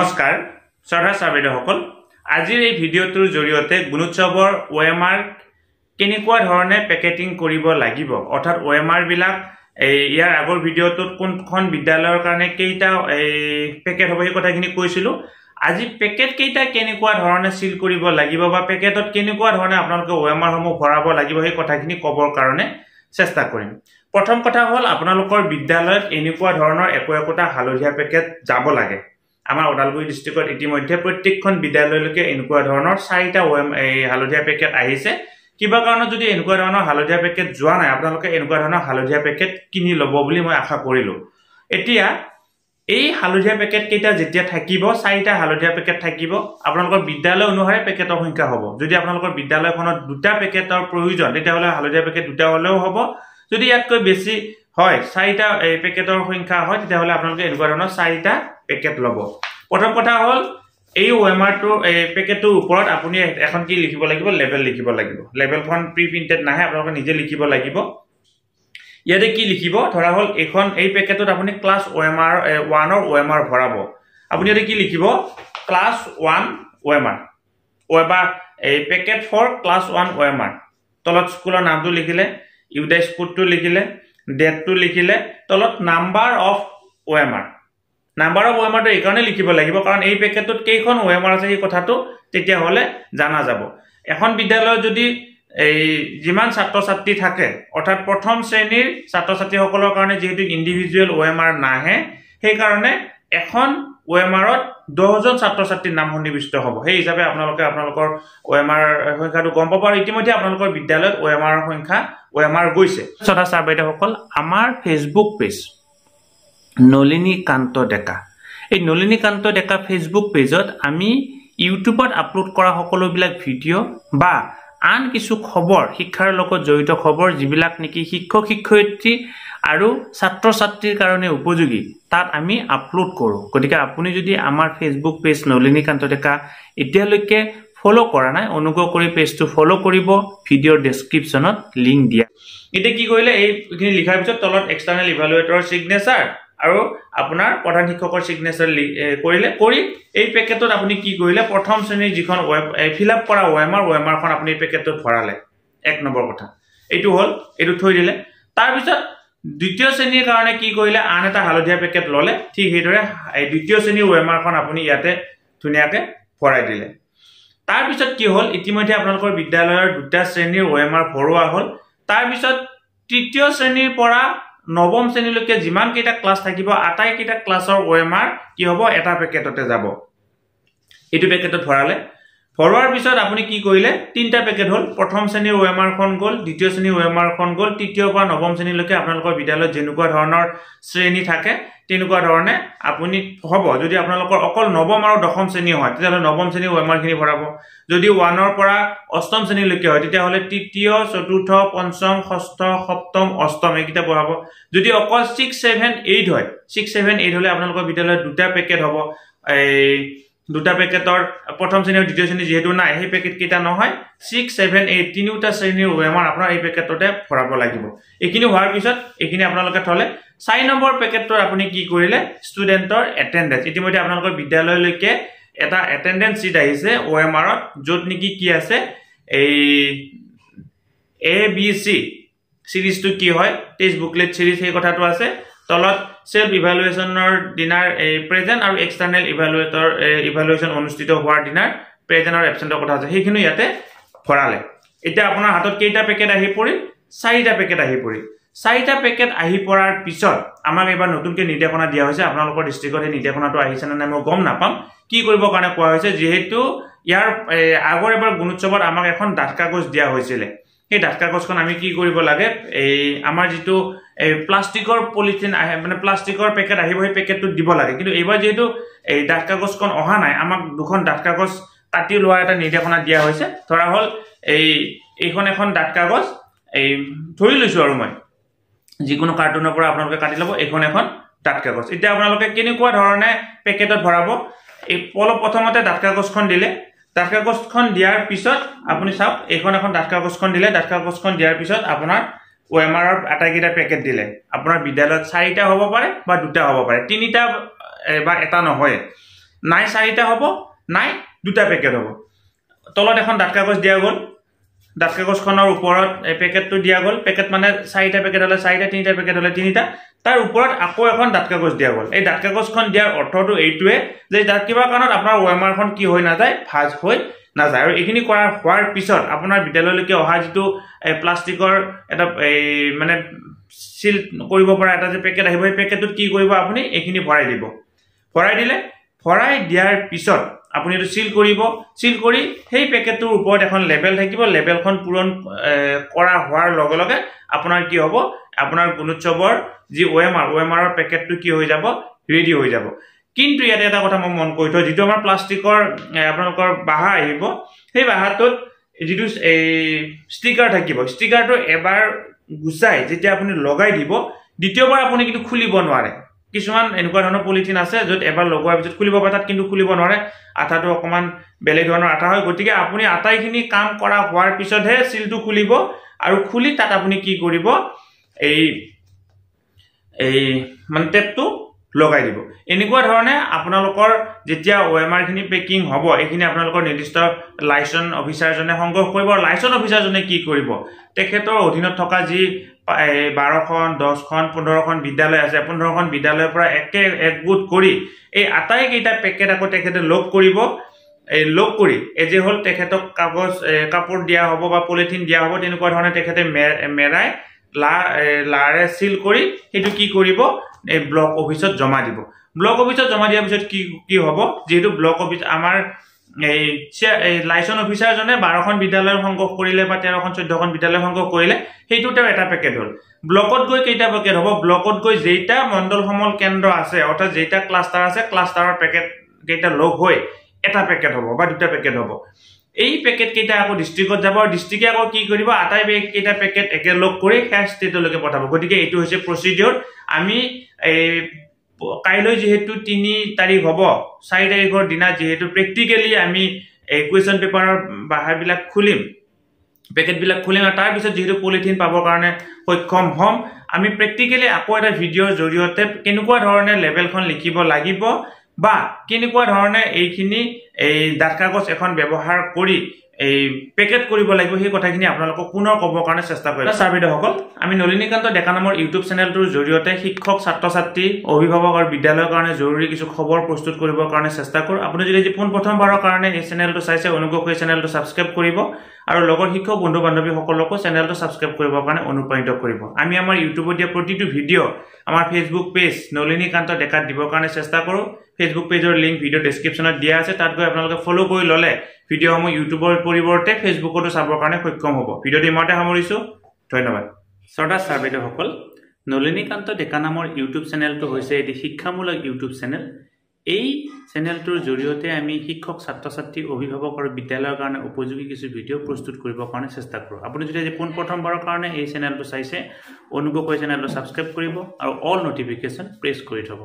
নমস্কাৰ শ্ৰদ্ধা ছাত্ৰীসকল আজিৰ এই ভিডিঅ'টোৰ জৰিয়তে গুণোৎসৱৰ OMR কেনেকুৱা ধৰণে পেকেটিং কৰিব লাগিব অৰ্থাৎ OMR বিলাক ইয়াৰ আগৰ ভিডিঅ'টোত কোনখন বিদ্যালয়ৰ কাৰণে কেইটা পেকেট হ'ব এই কথাখিনি কৈছিলো আজি পেকেট কেইটা কেনেকুৱা ধৰণে সিল কৰিব লাগিব বা পেকেটত কেনেকুৱা ধৰণে আপোনালোকে OMR সমূহ ভৰাব লাগিব এই কথাখিনি ক'বৰ কাৰণে চেষ্টা কৰিম প্ৰথম কথা হ'ল আপোনালোকৰ বিদ্যালয়ত এনেকুৱা ধৰণৰ একোটা হালধীয়া পেকেট যাব লাগে আমাৰ ওদালগুৰি ডিস্ট্ৰিক্টত ইতিমধ্যে প্ৰত্যেকখন বিদ্যালয়লৈকে এনেকুৱা ধৰণৰ 4টা হালধীয়া পেকেট আহিছে কিবা কাৰণত যদি এনেকুৱা ধৰণৰ হালধীয়া পেকেট যোৱা নাই আপোনালোকে এনেকুৱা ধৰণৰ হালধীয়া পেকেট কিনি ল'ব বুলি মই আশা কৰিলো এতিয়া এই হালধীয়া পেকেট কেইটা যেতিয়া থাকিব 4টা হালধীয়া পেকেট থাকিব আপোনালোকৰ বিদ্যালয় অনুসাৰে পেকেটৰ সংখ্যা হ'ব যদি আপোনালোকৰ বিদ্যালয়খনত দুটা পেকেটৰ প্ৰয়োজন তেতিয়াহলে হালধীয়া পেকেট দুটা হলেও হ'ব যদি ইয়াতকৈ বেছি হয় 4টা পেকেটৰ সংখ্যা হয় তেতিয়াহলে আপোনালোকে এনেকুৱা ধৰণৰ 4টা পেকেট ল'ব প্ৰথম কথা হ'ল এই OMR টো পেকেটৰ ওপৰত আপুনি এখন কি লিখিব লাগিব লেবেল লিখিব লাগিব লেবেলখন প্ৰি প্ৰিন্টেড নাহে আপোনালোকে নিজে লিখিব লাগিব ইয়াতে কি লিখিব ধৰা হ'ল এখন এই পেকেটত আপুনি ক্লাছ OMR 1 ৰ OMR ভৰাব আপুনি ইয়াতে কি লিখিব ক্লাছ 1 OMR বা এই পেকেট ফৰ ক্লাছ 1 OMR তলত স্কুলৰ নামটো লিখিলে ইউডাইস কোডটো লিখিলে ডেটটো লিখিলে তলত number of OMR number of OMR টো এইকাৰণে লিখিব লাগিব কাৰণ এই পেকেটত কেইখন OMR আছে এই কথাটো তেতিয়া হলে জানা যাব এখন বিদ্যালয়ত যদি এই যিমান ছাত্ৰ ছাত্ৰী থাকে অৰ্থাৎ প্ৰথম শ্ৰেণীৰ ছাত্ৰ ছাত্ৰীসকলৰ কাৰণে যেহেতু ইন্ডিভিজুৱেল OMR নাহে সেই কাৰণে এখন OMR ত 10 জন ছাত্ৰ ছাত্ৰীৰ নাম সন্নিবিষ্ট হ'ব সেই হিচাপে আপোনালোকৰ OMR সংখ্যাটো গম পাব আৰু ইতিমধ্যে আপোনালোকৰ বিদ্যালয়ত OMR গৈছে শ্ৰদ্ধা ছাত্ৰীসকল আমাৰ ফেচবুক পেজ নলিনীকান্ত ডেকা এই নলিনীকান্ত ডেকা ফেসবুক পেজত আমি ইউটিউবত আপলোড কৰা সকলোবিলাক ভিডিঅ' বা আন কিছু খবৰ শিক্ষাৰ লগত জড়িত খবৰ যিবিলাক নেকি শিক্ষক শিক্ষয়িত্ৰী আৰু ছাত্ৰ ছাত্ৰীৰ কাৰণে উপযোগী তাত আমি আপলোড কৰো গতিকে আপুনি যদি আমাৰ ফেসবুক পেজ নলিনীকান্ত ডেকা এতিয়ালৈকে ফলো কৰা নাই অনুগ্ৰহ কৰি পেজটো ফলো কৰিব ভিডিঅ'ৰ ডেসক্ৰিপচনত লিংক দিয়া এতিয়া কি কৰিলে এইখিনি লিখাৰ পিছত তলত এক্সটাৰ্নেল ইভালুৱেটৰৰ সিগনেচাৰ আৰু আপোনাৰ প্ৰধান শিক্ষকৰ সিগনেচাৰ কৰি এই পেকেটত আপুনি কি কৰিলে প্ৰথম শ্ৰেণীৰ যিখন ফিল আপ কৰা OMR খন আপুনি পেকেটত ভৰালে এক নম্বৰ কথা এইটো হল এইটো থৈ দিলে তাৰ পিছত দ্বিতীয় শ্ৰেণীৰ কাৰণে কি কৰিলে আন এটা হালধীয়া পেকেট ললে ঠিক হেইদৰে এই দ্বিতীয় শ্ৰেণীৰ OMR খন আপুনি ইয়াতে ধুনিয়াকে ভৰাই দিলে তাৰ পিছত কি হল ইতিমধ্যে আপোনালোকৰ বিদ্যালয়ৰ দুটা শ্ৰেণীৰ OMR ভৰোৱা হল তাৰ পিছত তৃতীয় শ্ৰেণীৰ পৰা নৱম শ্ৰেণীলৈকে যিমান কেইটা ক্লাছ থাকিব আটাই কেইটা ক্লাছৰ OMR কি হ'ব এটা পেকেটতে যাব এটো পেকেটত ভৰালে ভৰোৱাৰ পিছত আপুনি কি কৰিলে তিনটা পেকেট হল প্ৰথম শ্ৰেণীৰ OMR খন গল দ্বিতীয় শ্ৰেণীৰ OMR খন গল তৃতীয় পৰা নৱম শ্ৰেণীলৈকে আপোনালোকৰ বিদ্যালয়ত যেনেকুৱা ধৰণৰ শ্ৰেণী থাকে তেনেকুৱা ধৰণে আপুনি হ'ব যদি আপোনালোকৰ অকল নৱম আৰু দশম শ্ৰেণী হয় তেতিয়াহলে নৱম শ্ৰেণীৰ OMR খিনি ভৰাব যদি 1 ৰ পৰা অষ্টম শ্ৰেণীলৈকে হয় তেতিয়াহলে তৃতীয় চতুৰ্থ পঞ্চম ষষ্ঠ সপ্তম অষ্টম এইকিটা ভৰাব যদি অকল 6 7 8 হয় 6 7 8 হলে আপোনালোকৰ বিদ্যালয়ত দুটা পেকেট হ'ব এই দুটা পেকেটৰ প্ৰথম শ্ৰেণী আৰু দ্বিতীয় শ্ৰেণী যেহেতু নাই সেই পেকেট কেইটা নহয় 6 7 8 তিনিটা শ্ৰেণীৰ OMR আপোনাৰ এই পেকেটতে ভৰাব লাগিব এইখিনি হোৱাৰ পিছত এইখিনি আপোনালোকে থলে 4 নম্বৰ পেকেটৰ আপুনি কি কৰিলে ষ্টুডেন্টৰ এটেন্ডেন্স ইতিমধ্যে আপোনালোকৰ বিদ্যালয়লৈকে এটা এটেন্ডেন্স শীট আহিছে OMR ত যত নেকি কি আছে এই ABC সিৰিজটো কি হয় টেক্সট বুকলেট সিৰিজ এই কথাটো আছে তলত সেলফ ইভালুৱেচনৰ দিনাৰ প্ৰেজেন্ট আৰু এক্সটাৰ্নেল ইভালুৱেচন অনুষ্ঠিত হোৱাৰ দিনাৰ প্ৰেজেন্ট আৰু এবসেন্টৰ কথা আছে সেইখিনি ইয়াতে ভৰালে এতিয়া আপোনাৰ হাতত কেইটা পেকেট আহি পৰিল 4টা পেকেট আহি পৰিল 4টা পেকেট আহি পৰাৰ পিছত আমাক এবাৰ নতুনকৈ নিৰ্দেশনা দিয়া হৈছে আপোনালোকৰ ডিস্ট্ৰিক্টত এই নিৰ্দেশনাটো আহিছে নে নাই মই গম নাপাম কি কৰিব কাৰণে কোৱা হৈছে যেহেতু ইয়াৰ আগৰ এবাৰ গুণোৎসৱত আমাক এখন ডাঠ কাগজ দিয়া হৈছিল এই ডাঠ কাগজখন আমি কি কৰিব লাগে এই আমাৰ যেটো প্লাষ্টিকৰ পলিথিন আহে মানে প্লাষ্টিকৰ পেকেট আহিব সেই পেকেটটো দিব লাগে কিন্তু এইবাৰ যেহেতু এই ডাঠ কাগজখন অহা নাই আমাক দুখন ডাঠ কাগজ কাটি লোৱা এটা নিৰ্দেশনা দিয়া হৈছে ধৰা হল এইখন এখন ডাঠ কাগজ এই ধৰি লৈছো আৰু মই যিকোনো কাৰ্টুনৰ পৰা আপোনালোকে কাটি লব এখন ডাঠ কাগজ এতিয়া আপোনালোকে কেনেকুৱা ধৰণে পেকেটত ভৰাব এই প্ৰথমতে ডাঠ কাগজখন দিলে ডাঠ কাগজখন দিয়াৰ পিছত আপুনি চাওক এখন ডাঠ কাগজখন দিলে ডাঠ কাগজখন দিয়াৰ পিছত আপোনাৰ OMR ৰ আটাইকেইটা পেকেট দিলে আপোনাৰ বিদ্যালয়ত 4টা হ'ব পাৰে বা দুটা হ'ব পাৰে তিনিটা বা এটা নহয় নাই 4টা হ'ব নাই 2টা পেকেট হ'ব তলত এখন ডাঠ কাগজ দিয়া গ'ল ডাঠ কাগজখনৰ ওপৰত এই পেকেটটো দিয়া গ'ল পেকেট মানে 4টা পেকেট হলে 4টা 3টা পেকেট হলে 3টা তাৰ ওপৰত আকৌ এখন ডাঠ কাগজ দিয়া গ'ল এই ডাঠ কাগজখন দিয়াৰ অৰ্থটো এইটোৱে যে তাৰ কিবা কাৰণত আপোনাৰ ওএমআৰখন কি হৈ নাযায় ভাজ হৈ নাযায় আৰু এইখিনি কৰাৰ হোৱাৰ পিছত আপোনাৰ বিদ্যালয়লৈকে অহা যিটো প্লাষ্টিকৰ এটা মানে সিল কৰিব পৰা এটা যে পেকেট আহিব এই পেকেটটোত কি কৰিব আপুনি এইখিনি ভৰাই দিব ভৰাই দিলে ভৰাই দিয়াৰ পিছত আপুনি এটো সিল কৰিব সিল কৰি সেই পেকেটটোৰ ওপৰত এখন লেবেল থাকিব লেবেলখন পূৰণ কৰা হোৱাৰ লগে লগে আপোনাৰ কি হ'ব আপোনাৰ গুণোৎসৱৰ যি ওএমআৰৰ পেকেটটো কি হৈ যাব ৰেডি হৈ যাব কিন্তু ইয়াতে এটা কথা মই মন কৰি থৈ যেটো আমাৰ প্লাষ্টিকৰ আপোনালোকৰ বাহা আহিব সেই বাহাটোত যেটো ষ্টিকাৰ থাকিব ষ্টিকাৰটো এবাৰ গুছাই যেতিয়া আপুনি লগাই দিব দ্বিতীয়বাৰ আপুনি কিন্তু খুলিব নোৱাৰে কিছুমান এনেকুৱা ধৰণৰ পলিথিন আছে যত এবাৰ লগোৱাৰ পিছত খুলিব পাৰে তাত কিন্তু খুলিব নোৱাৰে আঠাটো অকমান বেলেগ ধৰণৰ আঠা হয় গতিকে আপুনি আটাইখিনি কাম কৰা হোৱাৰ পিছতহে সিলটো খুলিব আৰু খুলি তাত আপুনি কি কৰিব এই মানে টেপটো লগাই দিব এনেকুৱা ধৰণে আপোনালোকৰ যেতিয়া ওএমআৰ খিনি পেকিং হ'ব এইখিনি আপোনালোকৰ নিৰ্দিষ্ট লাইসেন্স অফিচাৰজনে সংগ্ৰহ কৰিব আৰু লাইসেন্স অফিচাৰজনে কি কৰিব তেখেতৰ অধীনত থকা যি 12খন 10খন 15খন বিদ্যালয় আছে 15খন বিদ্যালয়ৰ পৰা একগোট কৰি এই আটাইকেইটা পেকেট আকৌ তেখেতে লগ কৰিব এই লগ কৰি এজে হল তেখেতক কাগজ কাপোৰ দিয়া হ'ব বা পলিথিন দিয়া হ'ব তেনেকুৱা ধৰণে তেখেতে মেৰাই লাৰে সিল কৰি হেতু কি কৰিব এই ব্লক অফিসত জমা দিব ব্লক অফিসত জমা দিয়াৰ পিছত কি হ'ব যেহেতু ব্লক অফিস আমাৰ এই লাইসেন্স অফিচাৰজনে 12খন বিদ্যালয় সংগ্ৰহ কৰিলে বা 13খন 14খন বিদ্যালয় সংগ্ৰহ কৰিলে হেতুতে এটা পেকেট হল ব্লকত গৈ কেইটা পেকেট হ'ব ব্লকত গৈ যেইটা মণ্ডল সমল কেন্দ্ৰ আছে অৰ্থাৎ যেইটা ক্লাষ্টাৰ আছে ক্লাষ্টাৰৰ পেকেট কেইটা লগ হৈ এটা পেকেট হ'ব বা দুটা পেকেট হ'ব এই পেকেট কেইটা আকৌ ডিস্ট্ৰিক্টত যাব আৰু ডিস্ট্ৰিক্টে আকৌ কি কৰিব আটাই কেইটা পেকেট একেলগ কৰি হেড ষ্টেটলৈকে পঠাব গতিকে এইটো হৈছে প্ৰচিডিউৰ আমি এই কাইলৈ যেহেতু 3 তাৰিখ হ'ব 4 তাৰিখৰ দিনা যেহেতু প্ৰেক্টিক্যালি আমি এই কোৱেশ্চন পেপাৰৰ বাহাৰবিলাক খুলিম পেকেটবিলাক খুলিম আৰু তাৰ পিছত যেহেতু পলিথিন পাবৰ কাৰণে সক্ষম হ'ম আমি প্ৰেক্টিক্যালি আকৌ এটা ভিডিঅ'ৰ জৰিয়তে কেনেকুৱা ধৰণে লেবেলখন লিখিব লাগিব বা কেনেকুৱা ধৰণে এইখিনি এই ডাঠ কাগজ এখন ব্যৱহাৰ কৰি এই পেকেট কৰিব লাগিব সেই কথাখিনি আপোনালোকক পুনৰ ক'ব কাৰণে চেষ্টা কৰিম ছাৰবিদসকল আমি নলিনীকান্ত ডেকা নামৰ ইউটিউব চেনেলটোৰ জৰিয়তে শিক্ষক ছাত্ৰ ছাত্ৰী অভিভাৱক আৰু বিদ্যালয়ৰ কাৰণে জৰুৰী কিছু খবৰ প্ৰস্তুত কৰিবৰ কাৰণে চেষ্টা কৰো আপুনি যদি পোন প্ৰথমবাৰৰ কাৰণে এই চেনেলটো চাইছে অনুগ্ৰহ কৰি চেনেলটো সাবস্ক্ৰাইব কৰিব আৰু লগৰ শিক্ষক বন্ধু বান্ধৱী সকলকো চেনেলটো সাবস্ক্ৰাইব কৰিবৰ কাৰণে অনুপ্ৰাণিত কৰিব আমি আমাৰ ইউটিউবত দিয়া প্ৰতিটো ভিডিঅ' আমাৰ ফেসবুক পেজ নলিনীকান্ত ডেকাত দিবৰ কাৰণে চেষ্টা কৰো ফেসবুক পেজৰ লিংক ভিডিঅ' ডেসক্ৰিপচনত দিয়া আছে তাত গৈ আপোনালোকে ফলো কৰি ললে ভিডিঅ'সমূহ ইউটিউবৰ পৰিৱৰ্তে ফেসবুকতো চাবৰ কাৰণে সক্ষম হ'ব ভিডিঅ'টো ইমানতে সামৰিছো ধন্যবাদ শ্ৰদ্ধা ছাৰবিদসকল নলিনীকান্ত ডেকা নামৰ ইউটিউব চেনেলটো হৈছে এটি শিক্ষামূলক ইউটিউব চেনেল এই চেনেলটোৰ জৰিয়তে আমি শিক্ষক ছাত্ৰ ছাত্ৰী অভিভাৱক আৰু বিদ্যালয়ৰ কাৰণে উপযোগী কিছু ভিডিঅ' প্ৰস্তুত কৰিবৰ কাৰণে চেষ্টা কৰো আপুনি যদি পোন প্ৰথমবাৰৰ কাৰণে এই চেনেলটো চাইছে অনুগ্ৰহ কৰি চেনেলটো সাবস্ক্ৰাইব কৰিব আৰু অল নটিফিকেশন প্ৰেছ কৰি থব